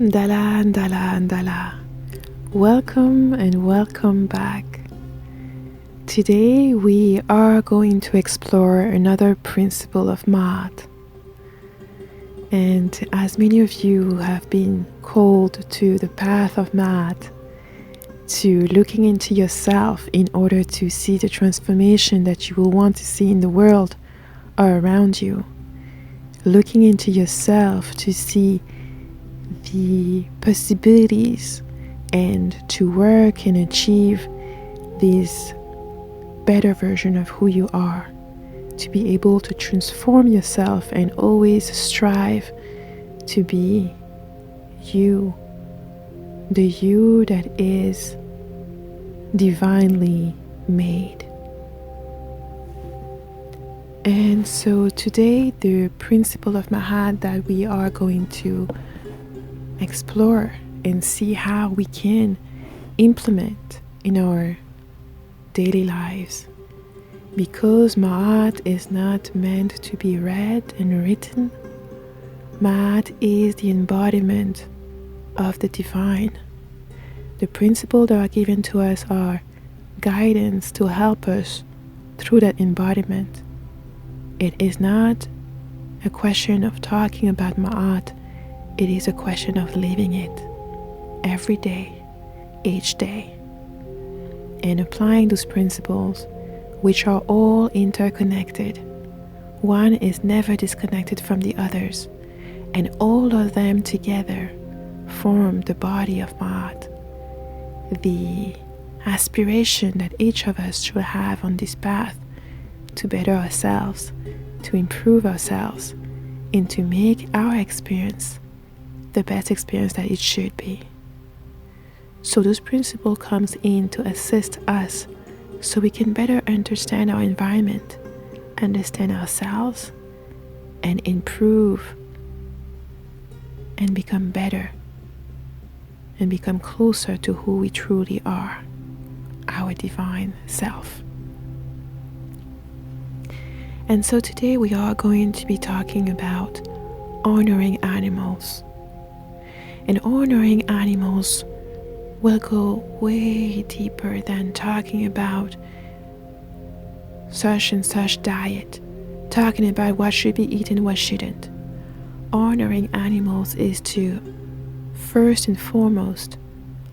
Ndala, ndala, ndala. Welcome and welcome back. Today we are going to explore another principle of Maat. And as many of you have been called to the path of Maat, to looking into yourself in order to see the transformation that you will want to see in the world or around you, looking into yourself to see the possibilities and to work and achieve this better version of who you are, to be able to transform yourself and always strive to be you, the you that is divinely made. And so today the principle of Maat that we are going to explore and see how we can implement in our daily lives, because Maat is not meant to be read and written. Maat is the embodiment of the divine. The principles that are given to us are guidance to help us through that embodiment. It is not a question of talking about Maat, it is a question of living it every day, each day, and applying those principles, which are all interconnected. One is never disconnected from the others, and all of them together form the body of Maat, the aspiration that each of us should have on this path to better ourselves, to improve ourselves, and to make our experience the best experience that it should be. So this principle comes in to assist us so we can better understand our environment, understand ourselves, and improve and become better and become closer to who we truly are, our divine self. And so today we are going to be talking about honoring animals. And honoring animals will go way deeper than talking about such and such diet, talking about what should be eaten, what shouldn't. Honoring animals is to, first and foremost,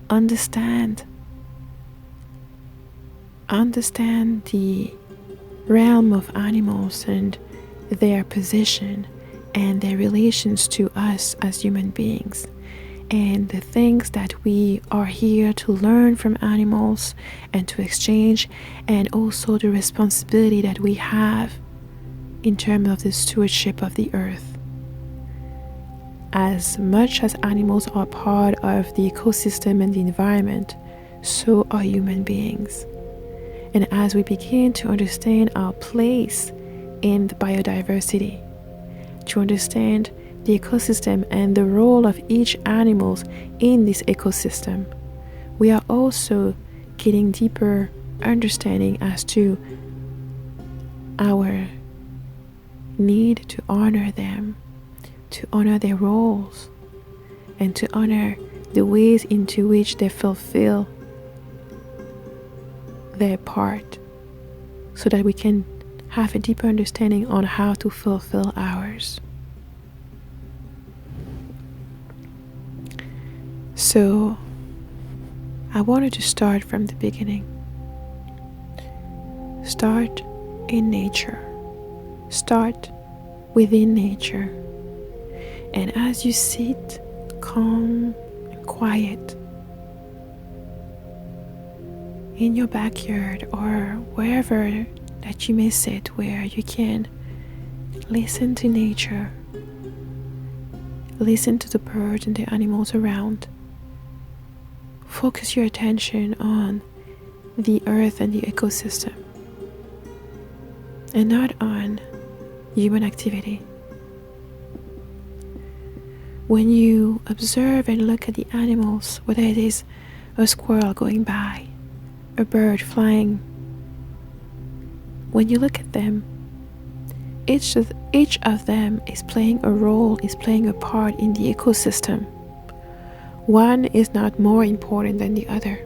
understand the realm of animals and their position and their relations to us as human beings, and the things that we are here to learn from animals and to exchange, and also the responsibility that we have in terms of the stewardship of the earth. As much as animals are part of the ecosystem and the environment, so are human beings. And as we begin to understand our place in the biodiversity, to understand the ecosystem and the role of each animal in this ecosystem, we are also getting deeper understanding as to our need to honor them, to honor their roles, and to honor the ways into which they fulfill their part, so that we can have a deeper understanding on how to fulfill ours. So I wanted to start from the beginning. Start in nature. Start within nature. And as you sit calm and quiet in your backyard or wherever that you may sit, where you can listen to nature, listen to the birds and the animals around, focus your attention on the earth and the ecosystem and not on human activity. When you observe and look at the animals, whether it is a squirrel going by, a bird flying, when you look at them, each of them is playing a role, is playing a part in the ecosystem. One is not more important than the other.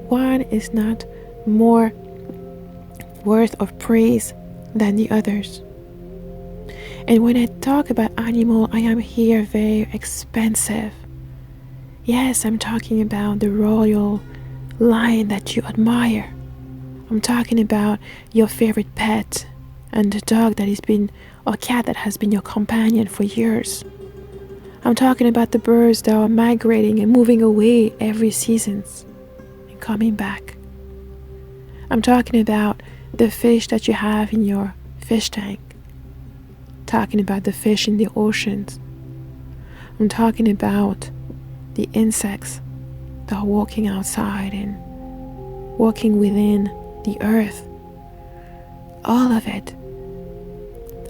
One is not more worth of praise than the others. And when I talk about animal, I am here very expensive. Yes, I'm talking about the royal lion that you admire. I'm talking about your favorite pet and the dog that has been, or cat that has been your companion for years. I'm talking about the birds that are migrating and moving away every seasons and coming back. I'm talking about the fish that you have in your fish tank. Talking about the fish in the oceans. I'm talking about the insects that are walking outside and walking within the earth. All of it.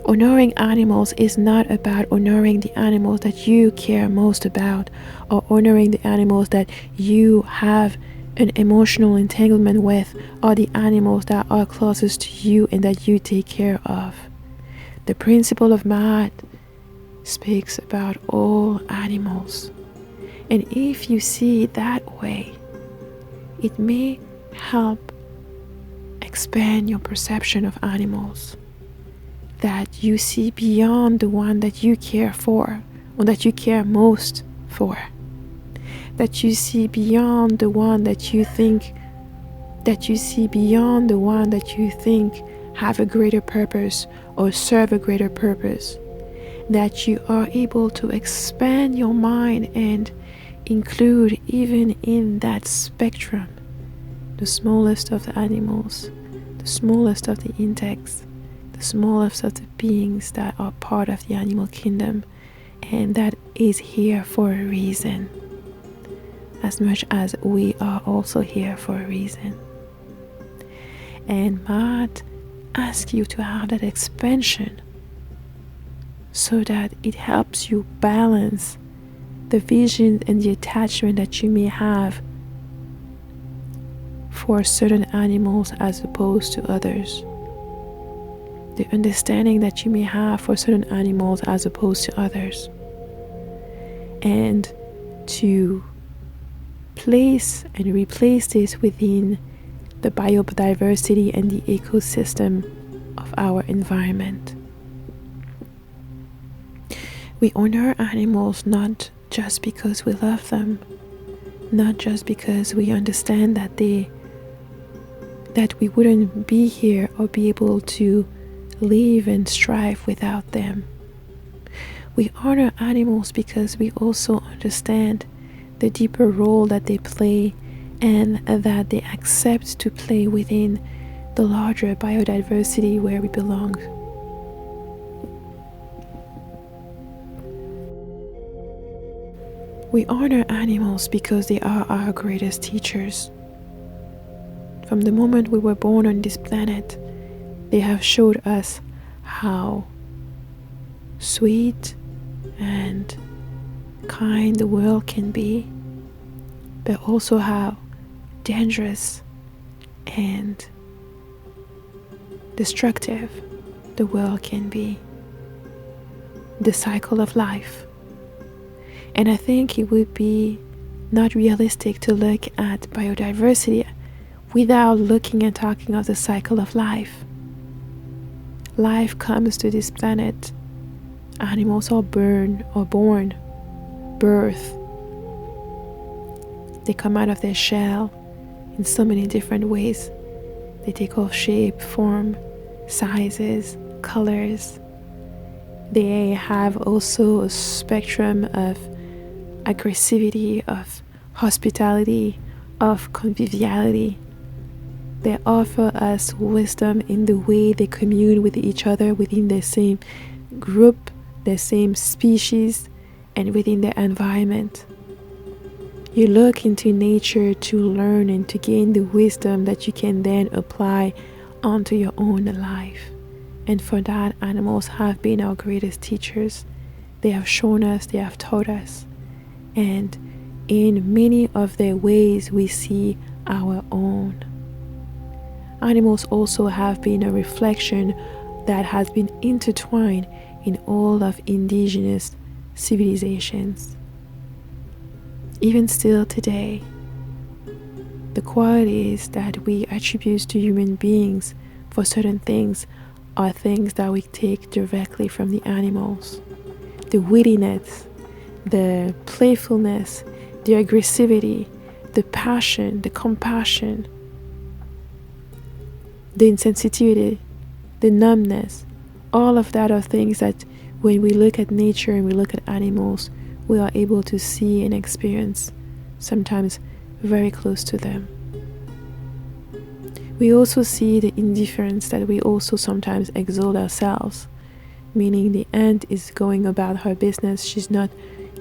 Honoring animals is not about honoring the animals that you care most about, or honoring the animals that you have an emotional entanglement with, or the animals that are closest to you and that you take care of. The principle of Maat speaks about all animals. And if you see it that way, it may help expand your perception of animals. That you see beyond the one that you care for, or that you care most for. That you see beyond the one that you think, have a greater purpose or serve a greater purpose. That you are able to expand your mind and include even in that spectrum the smallest of the animals, the smallest of the insects, the smallest of the beings that are part of the animal kingdom, and that is here for a reason, as much as we are also here for a reason. And Maat asks you to have that expansion so that it helps you balance the vision and the attachment that you may have for certain animals as opposed to others. The understanding that you may have for certain animals as opposed to others. And to place and replace this within the biodiversity and the ecosystem of our environment. We honor animals not just because we love them, not just because we understand that we wouldn't be here or be able to live and strive without them. We honor animals because we also understand the deeper role that they play and that they accept to play within the larger biodiversity where we belong. We honor animals because they are our greatest teachers. From the moment we were born on this planet, they have showed us how sweet and kind the world can be, but also how dangerous and destructive the world can be. The cycle of life. And I think it would be not realistic to look at biodiversity without looking and talking of the cycle of life. Life comes to this planet. Animals are born, birth. They come out of their shell in so many different ways. They take off shape, form, sizes, colors. They have also a spectrum of aggressivity, of hospitality, of conviviality. They offer us wisdom in the way they commune with each other within the same group, the same species, and within their environment. You look into nature to learn and to gain the wisdom that you can then apply onto your own life. And for that, animals have been our greatest teachers. They have shown us, they have taught us. And in many of their ways, we see our own. Animals also have been a reflection that has been intertwined in all of indigenous civilizations. even still today, the qualities that we attribute to human beings for certain things are things that we take directly from the animals. The wittiness, the playfulness, the aggressivity, the passion, the compassion, the insensitivity, the numbness, all of that are things that when we look at nature and we look at animals, we are able to see and experience, sometimes very close to them. We also see the indifference that we also sometimes exalt ourselves, meaning the ant is going about her business. She's not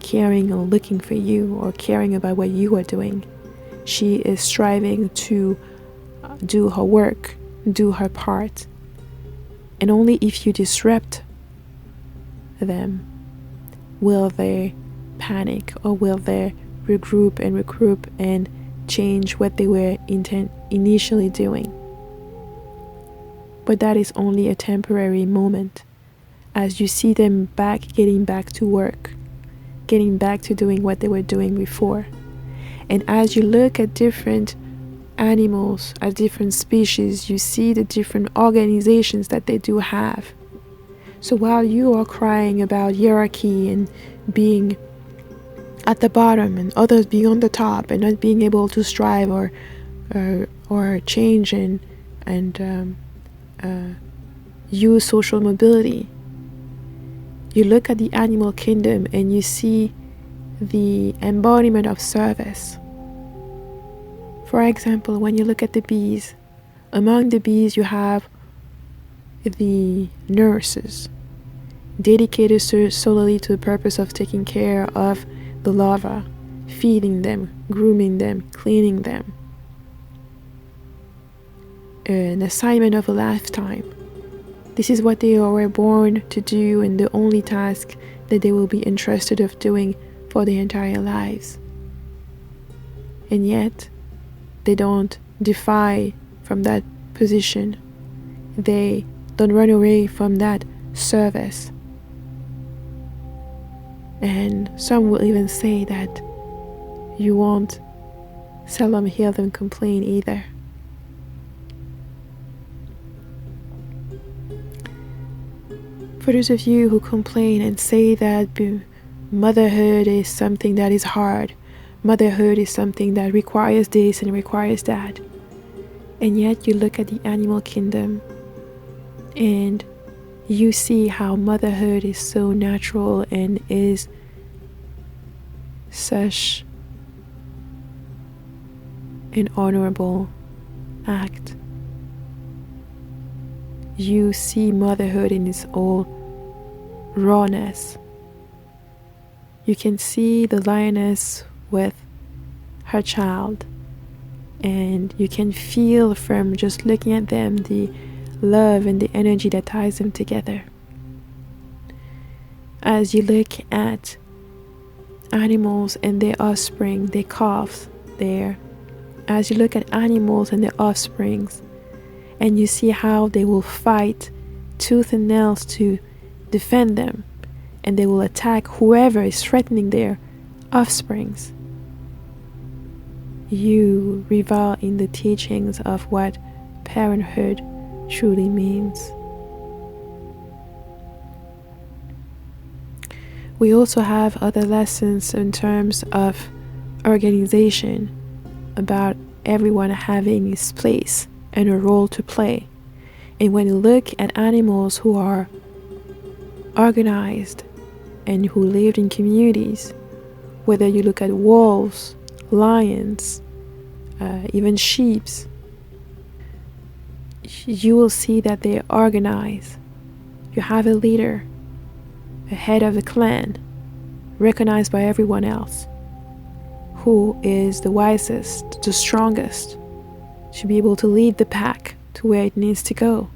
caring or looking for you or caring about what you are doing. She is striving to do her work, do her part. And only if you disrupt them will they panic, or will they regroup and change what they were initially doing. But that is only a temporary moment, as you see them getting back to work, getting back to doing what they were doing before. And as you look at different animals, at different species, you see the different organizations that they do have. So while you are crying about hierarchy and being at the bottom and others being on the top and not being able to strive or change and use social mobility, you look at the animal kingdom and you see the embodiment of service. For example, when you look at the bees, among the bees you have the nurses, dedicated solely to the purpose of taking care of the larvae, feeding them, grooming them, cleaning them. An assignment of a lifetime. This is what they were born to do, and the only task that they will be entrusted of doing for their entire lives. And yet, they don't defy from that position. They don't run away from that service. And some will even say that you won't seldom hear them complain either. For those of you who complain and say that motherhood is something that is hard, motherhood is something that requires this and requires that, and yet you look at the animal kingdom and you see how motherhood is so natural and is such an honorable act. You see motherhood in its all rawness. You can see the lioness with her child, and you can feel from just looking at them the love and the energy that ties them together. As you look at animals and their offspring, their calves there, as you look at animals and their offsprings, and you see how they will fight tooth and nails to defend them, and they will attack whoever is threatening their offsprings, you revel in the teachings of what parenthood truly means. We also have other lessons in terms of organization, about everyone having his place and a role to play. And when you look at animals who are organized and who lived in communities, whether you look at wolves, lions, even sheep, you will see that they are organized. You have a leader, a head of the clan, recognized by everyone else, who is the wisest, the strongest, to be able to lead the pack to where it needs to go.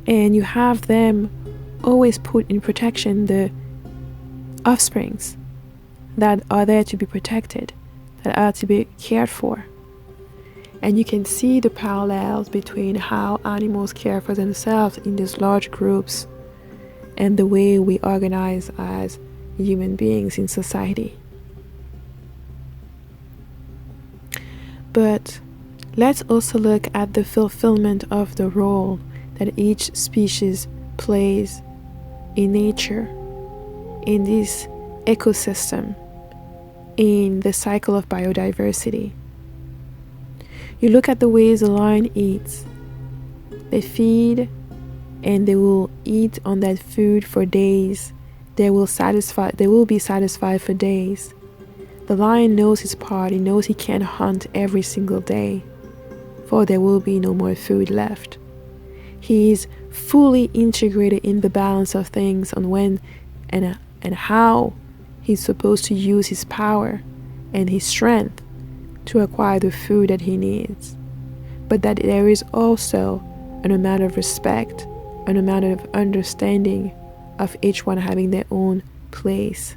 And you have them always put in protection the offsprings that are there to be protected, that are to be cared for. And you can see the parallels between how animals care for themselves in these large groups and the way we organize as human beings in society. But let's also look at the fulfillment of the role that each species plays in nature, in this ecosystem, in the cycle of biodiversity. You look at the ways the lion eats. They feed and they will eat on that food for days. They will be satisfied for days. The lion knows his part. He knows he can't hunt every single day, for there will be no more food left. He is fully integrated in the balance of things on when and how he's supposed to use his power and his strength to acquire the food that he needs. But that there is also an amount of respect, an amount of understanding of each one having their own place.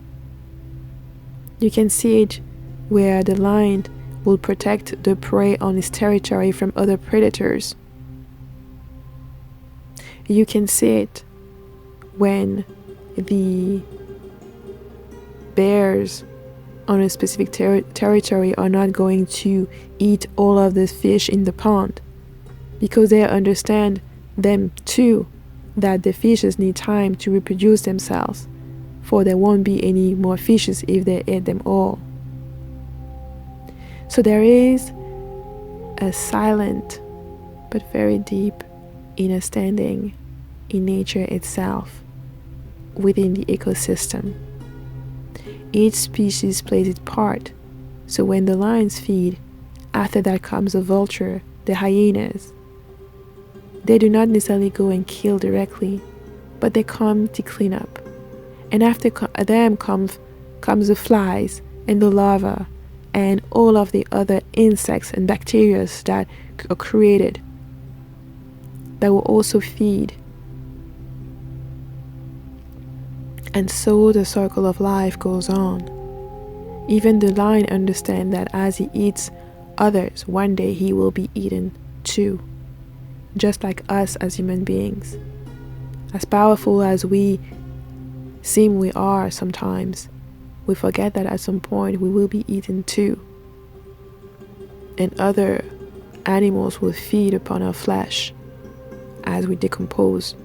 You can see it where the lion will protect the prey on his territory from other predators. You can see it when the bears on a specific territory are not going to eat all of the fish in the pond, because they understand them too, that the fishes need time to reproduce themselves, for there won't be any more fishes if they eat them all. So there is a silent but very deep understanding in nature itself, within the ecosystem. Each species plays its part. So when the lions feed, after that comes the vulture, the hyenas. They do not necessarily go and kill directly, but they come to clean up. And after them comes the flies and the larvae and all of the other insects and bacteria that are created that will also feed. And so the circle of life goes on. Even the lion understands that as he eats others, one day he will be eaten too. Just like us as human beings. As powerful as we seem we are sometimes, we forget that at some point we will be eaten too. And other animals will feed upon our flesh as we decompose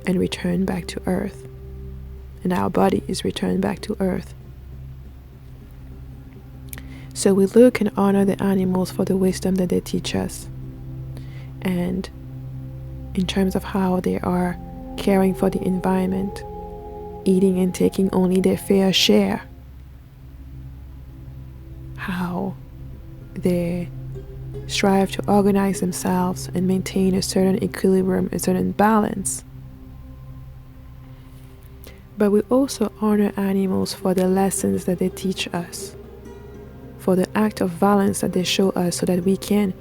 and return back to earth. And our body is returned back to earth. So we look and honor the animals for the wisdom that they teach us. And in terms of how they are caring for the environment, eating and taking only their fair share, how they strive to organize themselves and maintain a certain equilibrium, a certain balance. But we also honor animals for the lessons that they teach us, for the act of violence that they show us, so that we can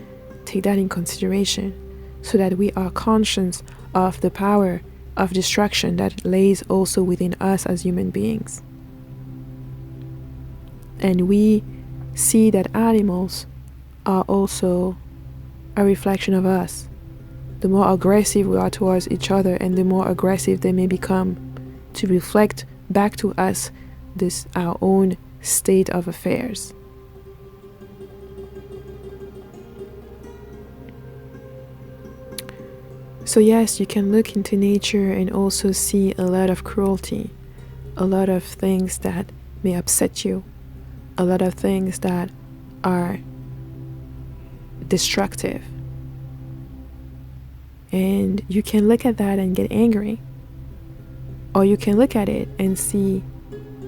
take that in consideration, so that we are conscious of the power of destruction that lays also within us as human beings. And we see that animals are also a reflection of us. The more aggressive we are towards each other, and the more aggressive they may become, to reflect back to us our own state of affairs. So yes, you can look into nature and also see a lot of cruelty, a lot of things that may upset you, a lot of things that are destructive. And you can look at that and get angry. Or you can look at it and see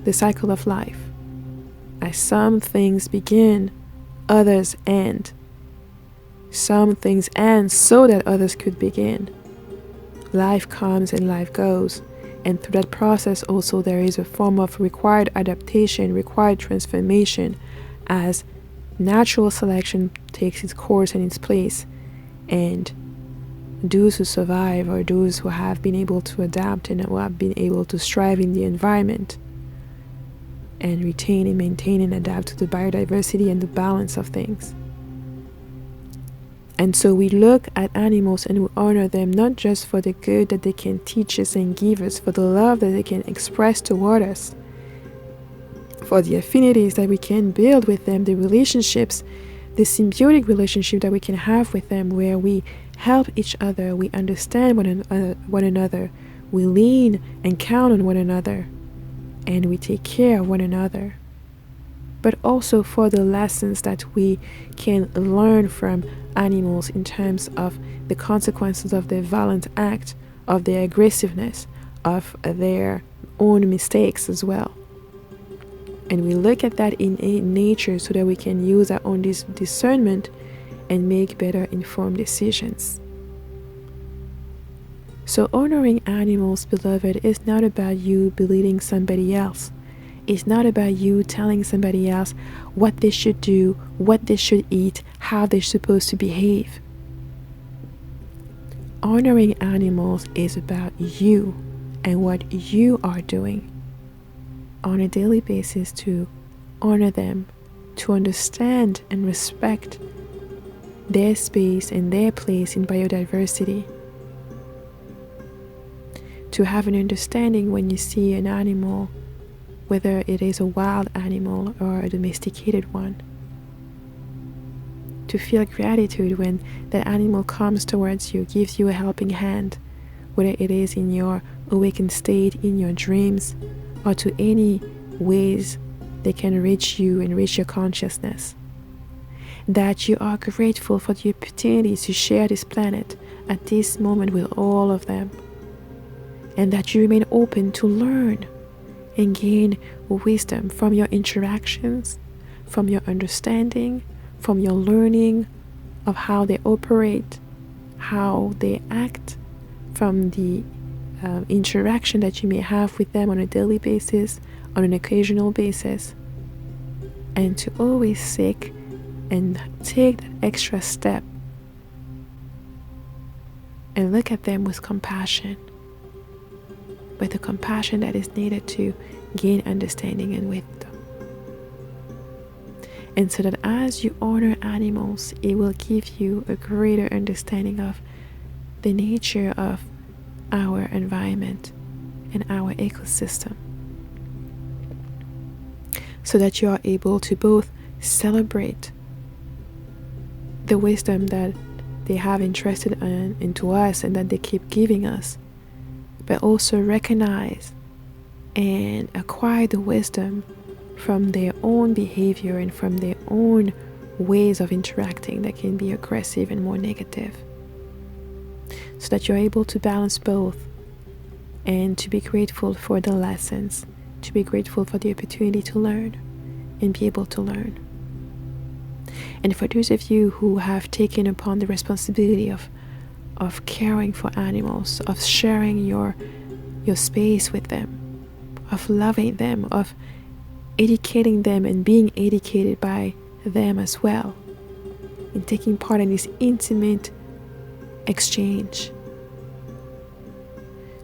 the cycle of life. As some things begin, others end. Some things end so that others could begin. Life comes and life goes. And through that process also there is a form of required adaptation, required transformation, as natural selection takes its course and its place. And those who survive are those who have been able to adapt and who have been able to strive in the environment and retain and maintain and adapt to the biodiversity and the balance of things. And so we look at animals and we honor them not just for the good that they can teach us and give us, for the love that they can express toward us, for the affinities that we can build with them, the relationships the symbiotic relationship that we can have with them, where we help each other, we understand one another, we lean and count on one another, and we take care of one another. But also for the lessons that we can learn from animals in terms of the consequences of their violent act, of their aggressiveness, of their own mistakes as well. And we look at that in nature so that we can use our own discernment and make better informed decisions. So honoring animals, beloved, is not about you belittling somebody else. It's not about you telling somebody else what they should do, what they should eat, how they're supposed to behave. Honoring animals is about you and what you are doing on a daily basis to honor them, to understand and respect their space and their place in biodiversity. To have an understanding when you see an animal, whether it is a wild animal or a domesticated one. To feel gratitude when that animal comes towards you, gives you a helping hand, whether it is in your awakened state, in your dreams, or to any ways they can reach you and reach your consciousness. That you are grateful for the opportunity to share this planet at this moment with all of them. And that you remain open to learn and gain wisdom from your interactions, from your understanding, from your learning of how they operate, how they act, from the interaction that you may have with them on a daily basis, on an occasional basis, and to always seek and take that extra step and look at them with compassion, with the compassion that is needed to gain understanding and wisdom. And so that as you honor animals, it will give you a greater understanding of the nature of our environment and our ecosystem, so that you are able to both celebrate the wisdom that they have entrusted into us and that they keep giving us, but also recognize and acquire the wisdom from their own behavior and from their own ways of interacting that can be aggressive and more negative, so that you're able to balance both and to be grateful for the lessons, to be grateful for the opportunity to learn and be able to learn. And for those of you who have taken upon the responsibility of caring for animals, of sharing your space with them, of loving them, of educating them and being educated by them as well, and taking part in this intimate exchange.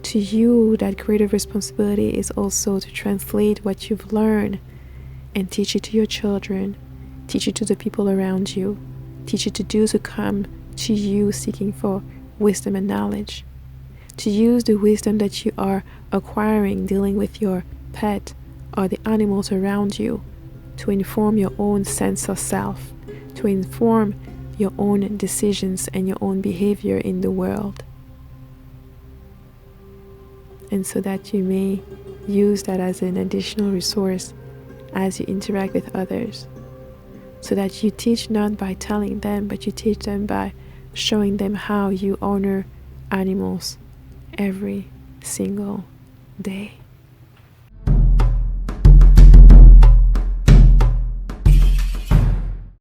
To you, that greater responsibility is also to translate what you've learned and teach it to your children, teach it to the people around you, teach it to those who come to you seeking for wisdom and knowledge, to use the wisdom that you are acquiring dealing with your pet or the animals around you to inform your own sense of self, to inform your own decisions and your own behavior in the world. And so that you may use that as an additional resource as you interact with others, so that you teach not by telling them, but you teach them by showing them how you honor animals every single day.